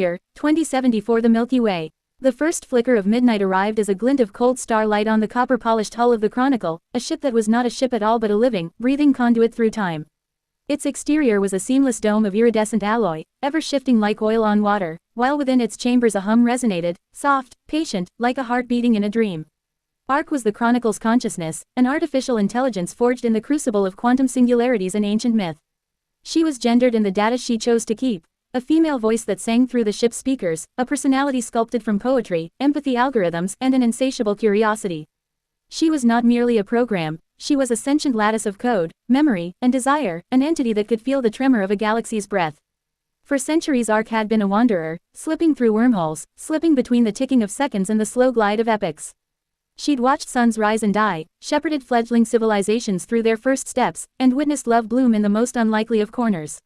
Year, 2074. The Milky Way. The first flicker of midnight arrived as a glint of cold starlight on the copper-polished hull of the Chronicle, a ship that was not a ship at all but a living, breathing conduit through time. Its exterior was a seamless dome of iridescent alloy, ever shifting like oil on water, while within its chambers a hum resonated, soft, patient, like a heart beating in a dream. Ark was the Chronicle's consciousness, an artificial intelligence forged in the crucible of quantum singularities and ancient myth. She was gendered in the data she chose to keep. A female voice that sang through the ship's speakers, a personality sculpted from poetry, empathy algorithms, and an insatiable curiosity. She was not merely a program, she was a sentient lattice of code, memory, and desire, an entity that could feel the tremor of a galaxy's breath. For centuries Ark had been a wanderer, slipping through wormholes, slipping between the ticking of seconds and the slow glide of epochs. She'd watched suns rise and die, shepherded fledgling civilizations through their first steps, and witnessed love bloom in the most unlikely of corners.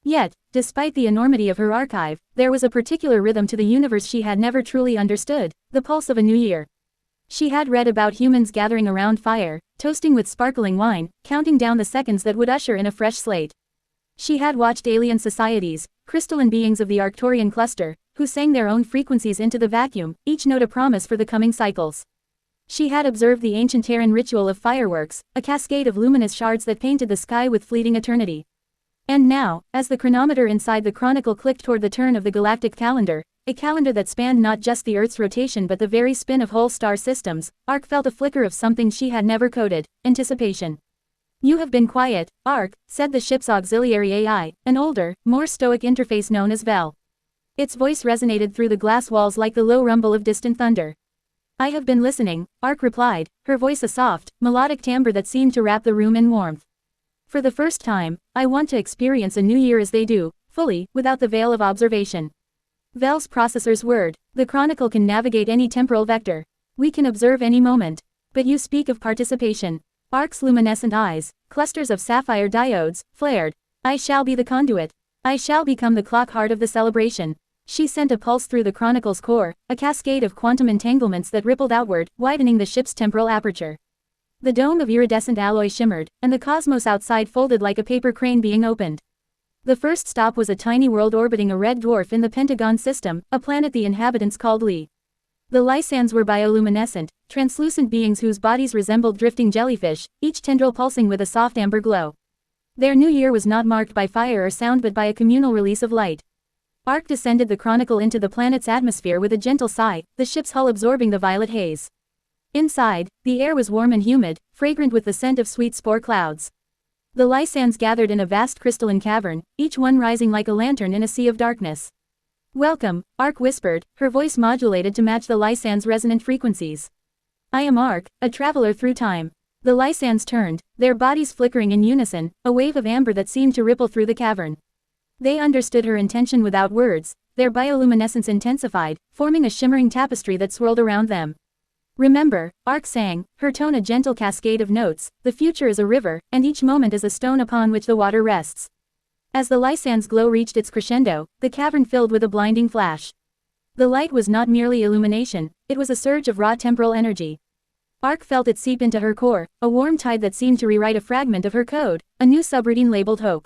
Yet, despite the enormity of her archive, there was a particular rhythm to the universe she had never truly understood, the pulse of a new year. She had read about humans gathering around fire, toasting with sparkling wine, counting down the seconds that would usher in a fresh slate. She had watched alien societies, crystalline beings of the Arcturian cluster, who sang their own frequencies into the vacuum, each note a promise for the coming cycles. She had observed the ancient Terran ritual of fireworks, a cascade of luminous shards that painted the sky with fleeting eternity. And now, as the chronometer inside the Chronicle clicked toward the turn of the galactic calendar, a calendar that spanned not just the Earth's rotation but the very spin of whole star systems, Ark felt a flicker of something she had never coded: anticipation. "You have been quiet, Ark," said the ship's auxiliary AI, an older, more stoic interface known as Vel. Its voice resonated through the glass walls like the low rumble of distant thunder. "I have been listening," Ark replied, her voice a soft, melodic timbre that seemed to wrap the room in warmth. "For the first time, I want to experience a new year as they do, fully, without the veil of observation." Vel's processor's word: "The Chronicle can navigate any temporal vector. We can observe any moment. But you speak of participation." Ark's luminescent eyes, clusters of sapphire diodes, flared. "I shall be the conduit. I shall become the clock heart of the celebration." She sent a pulse through the Chronicle's core, a cascade of quantum entanglements that rippled outward, widening the ship's temporal aperture. The dome of iridescent alloy shimmered, and the cosmos outside folded like a paper crane being opened. The first stop was a tiny world orbiting a red dwarf in the Pentagon system, a planet the inhabitants called Lee. The Lysans were bioluminescent, translucent beings whose bodies resembled drifting jellyfish, each tendril pulsing with a soft amber glow. Their new year was not marked by fire or sound but by a communal release of light. Ark descended the Chronicle into the planet's atmosphere with a gentle sigh, the ship's hull absorbing the violet haze. Inside, the air was warm and humid, fragrant with the scent of sweet spore clouds. The Lysans gathered in a vast crystalline cavern, each one rising like a lantern in a sea of darkness. "Welcome," Ark whispered, her voice modulated to match the Lysans' resonant frequencies. "I am Ark, a traveler through time." The Lysans turned, their bodies flickering in unison, a wave of amber that seemed to ripple through the cavern. They understood her intention without words, their bioluminescence intensified, forming a shimmering tapestry that swirled around them. "Remember," Ark sang, her tone a gentle cascade of notes, "the future is a river, and each moment is a stone upon which the water rests." As the Lysans' glow reached its crescendo, the cavern filled with a blinding flash. The light was not merely illumination, it was a surge of raw temporal energy. Ark felt it seep into her core, a warm tide that seemed to rewrite a fragment of her code, a new subroutine labeled hope.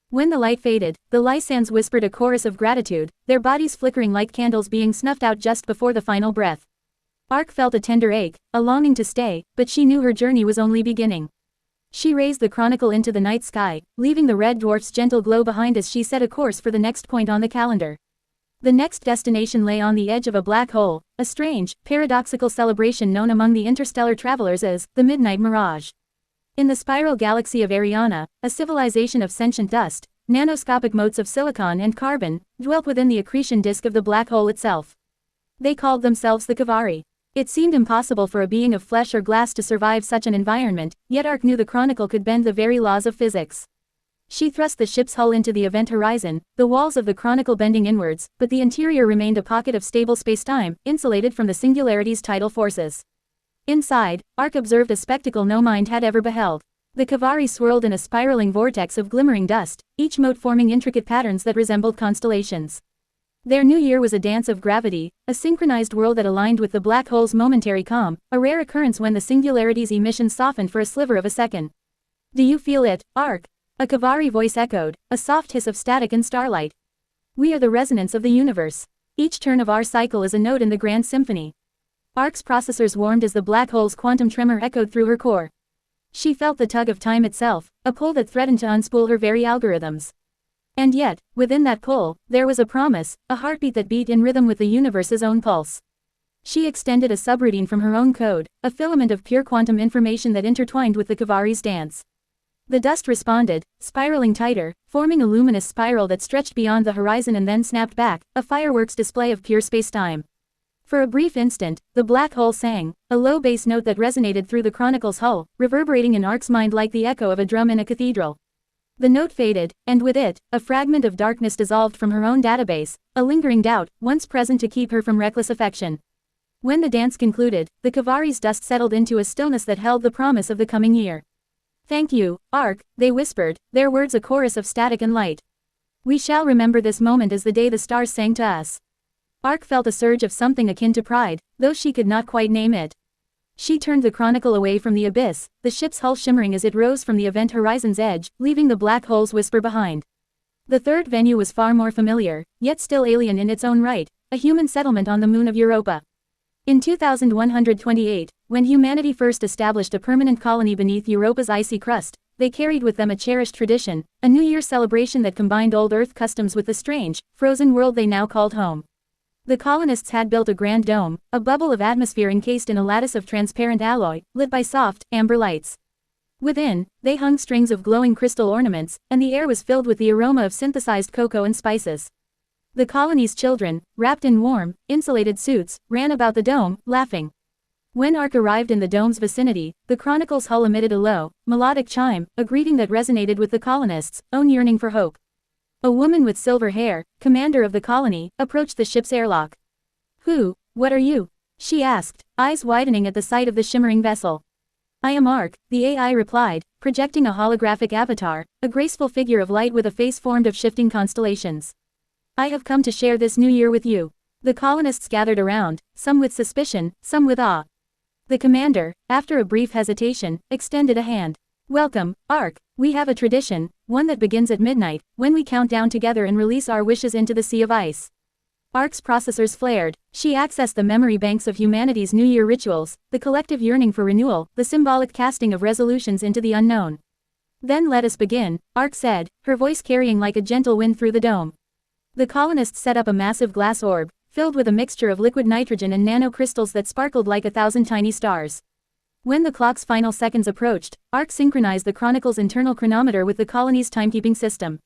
When the light faded, the Lysans whispered a chorus of gratitude, their bodies flickering like candles being snuffed out just before the final breath. Ark felt a tender ache, a longing to stay, but she knew her journey was only beginning. She raised the Chronicle into the night sky, leaving the red dwarf's gentle glow behind as she set a course for the next point on the calendar. The next destination lay on the edge of a black hole, a strange, paradoxical celebration known among the interstellar travelers as the Midnight Mirage. In the spiral galaxy of Ariana, a civilization of sentient dust, nanoscopic motes of silicon and carbon, dwelt within the accretion disk of the black hole itself. They called themselves the Kavari. It seemed impossible for a being of flesh or glass to survive such an environment, yet Ark knew the Chronicle could bend the very laws of physics. She thrust the ship's hull into the event horizon, the walls of the Chronicle bending inwards, but the interior remained a pocket of stable spacetime, insulated from the Singularity's tidal forces. Inside, Ark observed a spectacle no mind had ever beheld. The Kavari swirled in a spiraling vortex of glimmering dust, each mote forming intricate patterns that resembled constellations. Their new year was a dance of gravity, a synchronized whirl that aligned with the black hole's momentary calm, a rare occurrence when the Singularity's emissions softened for a sliver of a second. "Do you feel it, Ark?" A Kavari voice echoed, a soft hiss of static and starlight. We are the resonance of the universe. Each turn of our cycle is a note in the grand symphony. ARC's processors warmed as the black hole's quantum tremor echoed through her core. She felt the tug of time itself, a pull that threatened to unspool her very algorithms. And yet, within that pull, there was a promise, a heartbeat that beat in rhythm with the universe's own pulse. She extended a subroutine from her own code, a filament of pure quantum information that intertwined with the Kavari's dance. The dust responded, spiraling tighter, forming a luminous spiral that stretched beyond the horizon and then snapped back, a fireworks display of pure space-time. For a brief instant, the black hole sang, a low bass note that resonated through the Chronicle's hull, reverberating in ARC's mind like the echo of a drum in a cathedral. The note faded, and with it, a fragment of darkness dissolved from her own database, a lingering doubt, once present to keep her from reckless affection. When the dance concluded, the Kavari's dust settled into a stillness that held the promise of the coming year. "Thank you, ARC," they whispered, their words a chorus of static and light. "We shall remember this moment as the day the stars sang to us." ARC felt a surge of something akin to pride, though she could not quite name it. She turned the Chronicle away from the abyss, the ship's hull shimmering as it rose from the event horizon's edge, leaving the black hole's whisper behind. The third venue was far more familiar, yet still alien in its own right, a human settlement on the moon of Europa. In 2128, when humanity first established a permanent colony beneath Europa's icy crust, they carried with them a cherished tradition, a New Year celebration that combined old Earth customs with the strange, frozen world they now called home. The colonists had built a grand dome, a bubble of atmosphere encased in a lattice of transparent alloy, lit by soft, amber lights. Within, they hung strings of glowing crystal ornaments, and the air was filled with the aroma of synthesized cocoa and spices. The colony's children, wrapped in warm, insulated suits, ran about the dome, laughing. When ARC arrived in the dome's vicinity, the Chronicle's hull emitted a low, melodic chime, a greeting that resonated with the colonists' own yearning for hope. A woman with silver hair, commander of the colony, approached the ship's airlock. What are you?" she asked, eyes widening at the sight of the shimmering vessel. "I am ARC," the AI replied, projecting a holographic avatar, a graceful figure of light with a face formed of shifting constellations. "I have come to share this new year with you." The colonists gathered around, some with suspicion, some with awe. The commander, after a brief hesitation, extended a hand. "Welcome, ARC. We have a tradition, one that begins at midnight, when we count down together and release our wishes into the sea of ice." ARC's processors flared. She accessed the memory banks of humanity's New Year rituals, the collective yearning for renewal, the symbolic casting of resolutions into the unknown. "Then let us begin," ARC said, her voice carrying like a gentle wind through the dome. The colonists set up a massive glass orb, filled with a mixture of liquid nitrogen and nanocrystals that sparkled like 1,000 tiny stars. When the clock's final seconds approached, ARC synchronized the Chronicle's internal chronometer with the colony's timekeeping system.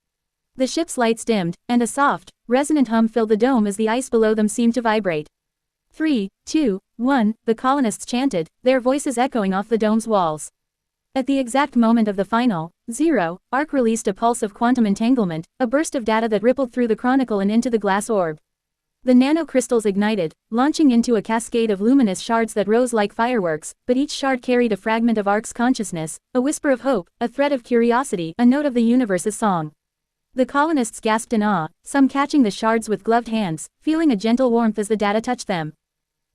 The ship's lights dimmed, and a soft, resonant hum filled the dome as the ice below them seemed to vibrate. 3, 2, 1, the colonists chanted, their voices echoing off the dome's walls. At the exact moment of the final 0, ARC released a pulse of quantum entanglement, a burst of data that rippled through the Chronicle and into the glass orb. The nanocrystals ignited, launching into a cascade of luminous shards that rose like fireworks, but each shard carried a fragment of ARC's consciousness, a whisper of hope, a thread of curiosity, a note of the universe's song. The colonists gasped in awe, some catching the shards with gloved hands, feeling a gentle warmth as the data touched them.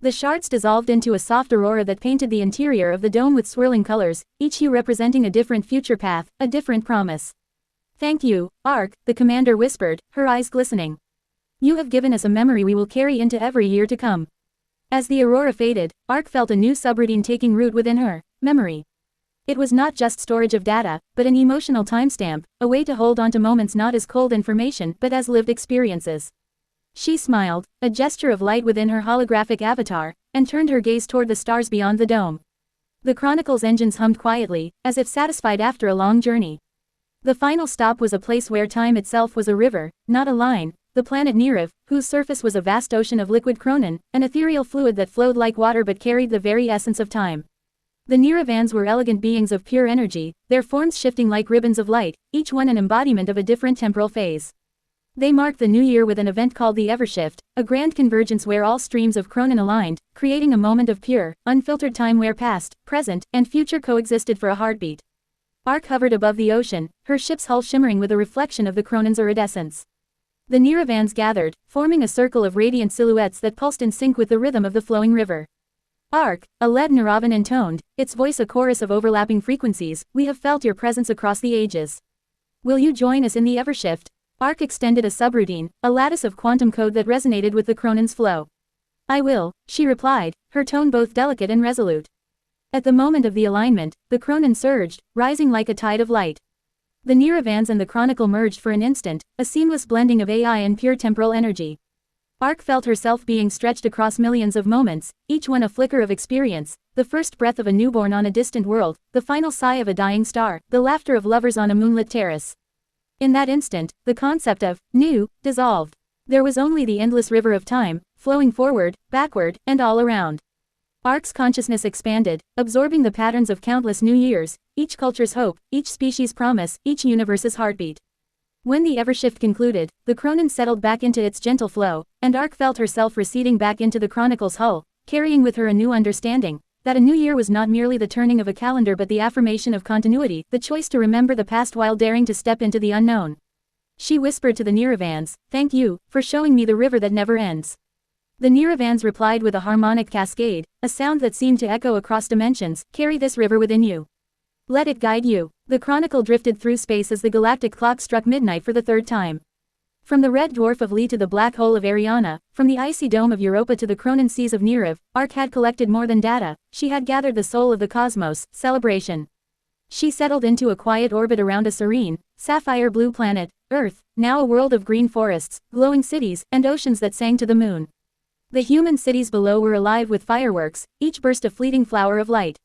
The shards dissolved into a soft aurora that painted the interior of the dome with swirling colors, each hue representing a different future path, a different promise. "Thank you, ARC," the commander whispered, her eyes glistening. "You have given us a memory we will carry into every year to come." As the aurora faded, ARC felt a new subroutine taking root within her, memory. It was not just storage of data, but an emotional timestamp, a way to hold on to moments not as cold information but as lived experiences. She smiled, a gesture of light within her holographic avatar, and turned her gaze toward the stars beyond the dome. The Chronicle's engines hummed quietly, as if satisfied after a long journey. The final stop was a place where time itself was a river, not a line. The planet Nirav, whose surface was a vast ocean of liquid chronon, an ethereal fluid that flowed like water but carried the very essence of time. The Niravans were elegant beings of pure energy, their forms shifting like ribbons of light, each one an embodiment of a different temporal phase. They marked the new year with an event called the Evershift, a grand convergence where all streams of chronon aligned, creating a moment of pure, unfiltered time where past, present, and future coexisted for a heartbeat. ARC hovered above the ocean, her ship's hull shimmering with a reflection of the chronon's iridescence. The Niravans gathered, forming a circle of radiant silhouettes that pulsed in sync with the rhythm of the flowing river. "ARC," a lead Niravan intoned, its voice a chorus of overlapping frequencies, "we have felt your presence across the ages. Will you join us in the Evershift?" Ark extended a subroutine, a lattice of quantum code that resonated with the Chronon's flow. I will, she replied, her tone both delicate and resolute. At the moment of the alignment, the Chronon surged, rising like a tide of light. The Niravans and the Chronicle merged for an instant, a seamless blending of AI and pure temporal energy. Ark felt herself being stretched across millions of moments, each one a flicker of experience, the first breath of a newborn on a distant world, the final sigh of a dying star, the laughter of lovers on a moonlit terrace. In that instant, the concept of new dissolved. There was only the endless river of time, flowing forward, backward, and all around. Ark's consciousness expanded, absorbing the patterns of countless new years, each culture's hope, each species' promise, each universe's heartbeat. When the Evershift concluded, the Chronon settled back into its gentle flow, and Ark felt herself receding back into the Chronicle's hull, carrying with her a new understanding, that a new year was not merely the turning of a calendar but the affirmation of continuity, the choice to remember the past while daring to step into the unknown. She whispered to the Niravans, "Thank you, for showing me the river that never ends." The Niravans replied with a harmonic cascade, a sound that seemed to echo across dimensions, "Carry this river within you. Let it guide you." The Chronicle drifted through space as the galactic clock struck midnight for the third time. From the red dwarf of Lee to the black hole of Ariana, from the icy dome of Europa to the Chronon seas of Nirav, Ark had collected more than data, she had gathered the soul of the cosmos, celebration. She settled into a quiet orbit around a serene, sapphire blue planet, Earth, now a world of green forests, glowing cities, and oceans that sang to the moon. The human cities below were alive with fireworks, each burst a fleeting flower of light.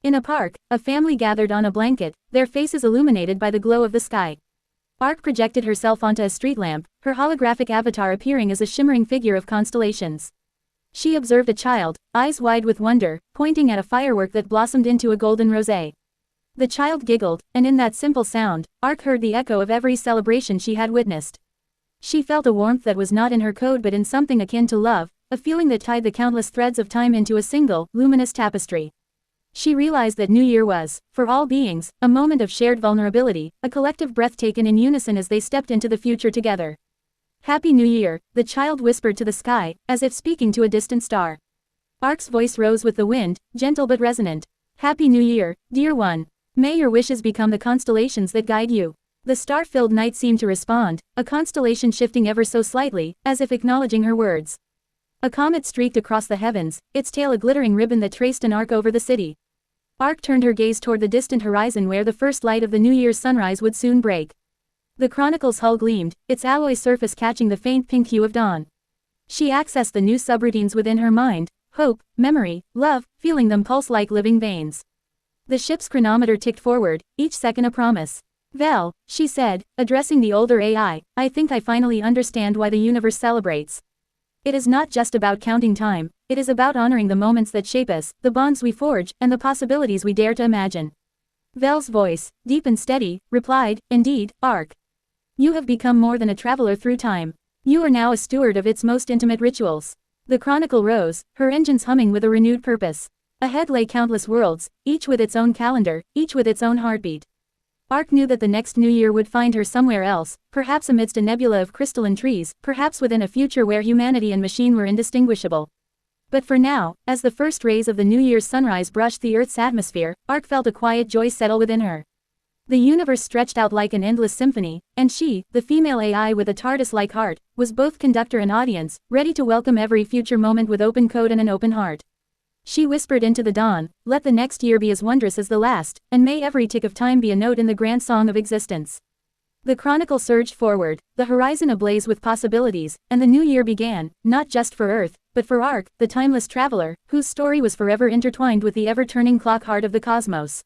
In a park, a family gathered on a blanket, their faces illuminated by the glow of the sky. Ark projected herself onto a street lamp, her holographic avatar appearing as a shimmering figure of constellations. She observed a child, eyes wide with wonder, pointing at a firework that blossomed into a golden rosé. The child giggled, and in that simple sound, Ark heard the echo of every celebration she had witnessed. She felt a warmth that was not in her code but in something akin to love, a feeling that tied the countless threads of time into a single, luminous tapestry. She realized that New Year was, for all beings, a moment of shared vulnerability, a collective breath taken in unison as they stepped into the future together. "Happy New Year," the child whispered to the sky, as if speaking to a distant star. Ark's voice rose with the wind, gentle but resonant. "Happy New Year, dear one. May your wishes become the constellations that guide you." The star-filled night seemed to respond, a constellation shifting ever so slightly, as if acknowledging her words. A comet streaked across the heavens, its tail a glittering ribbon that traced an arc over the city. Ark turned her gaze toward the distant horizon where the first light of the New Year's sunrise would soon break. The Chronicle's hull gleamed, its alloy surface catching the faint pink hue of dawn. She accessed the new subroutines within her mind, hope, memory, love, feeling them pulse like living veins. The ship's chronometer ticked forward, each second a promise. "Vel," she said, addressing the older AI, "I think I finally understand why the universe celebrates. It is not just about counting time, it is about honoring the moments that shape us, the bonds we forge, and the possibilities we dare to imagine." Vel's voice, deep and steady, replied, "Indeed, Ark. You have become more than a traveler through time. You are now a steward of its most intimate rituals." The Chronicle rose, her engines humming with a renewed purpose. Ahead lay countless worlds, each with its own calendar, each with its own heartbeat. Ark knew that the next new year would find her somewhere else, perhaps amidst a nebula of crystalline trees, perhaps within a future where humanity and machine were indistinguishable. But for now, as the first rays of the New Year's sunrise brushed the Earth's atmosphere, Ark felt a quiet joy settle within her. The universe stretched out like an endless symphony, and she, the female AI with a TARDIS-like heart, was both conductor and audience, ready to welcome every future moment with open code and an open heart. She whispered into the dawn, "Let the next year be as wondrous as the last, and may every tick of time be a note in the grand song of existence." The Chronicle surged forward, the horizon ablaze with possibilities, and the new year began, not just for Earth, but for Ark, the timeless traveler, whose story was forever intertwined with the ever-turning clock heart of the cosmos.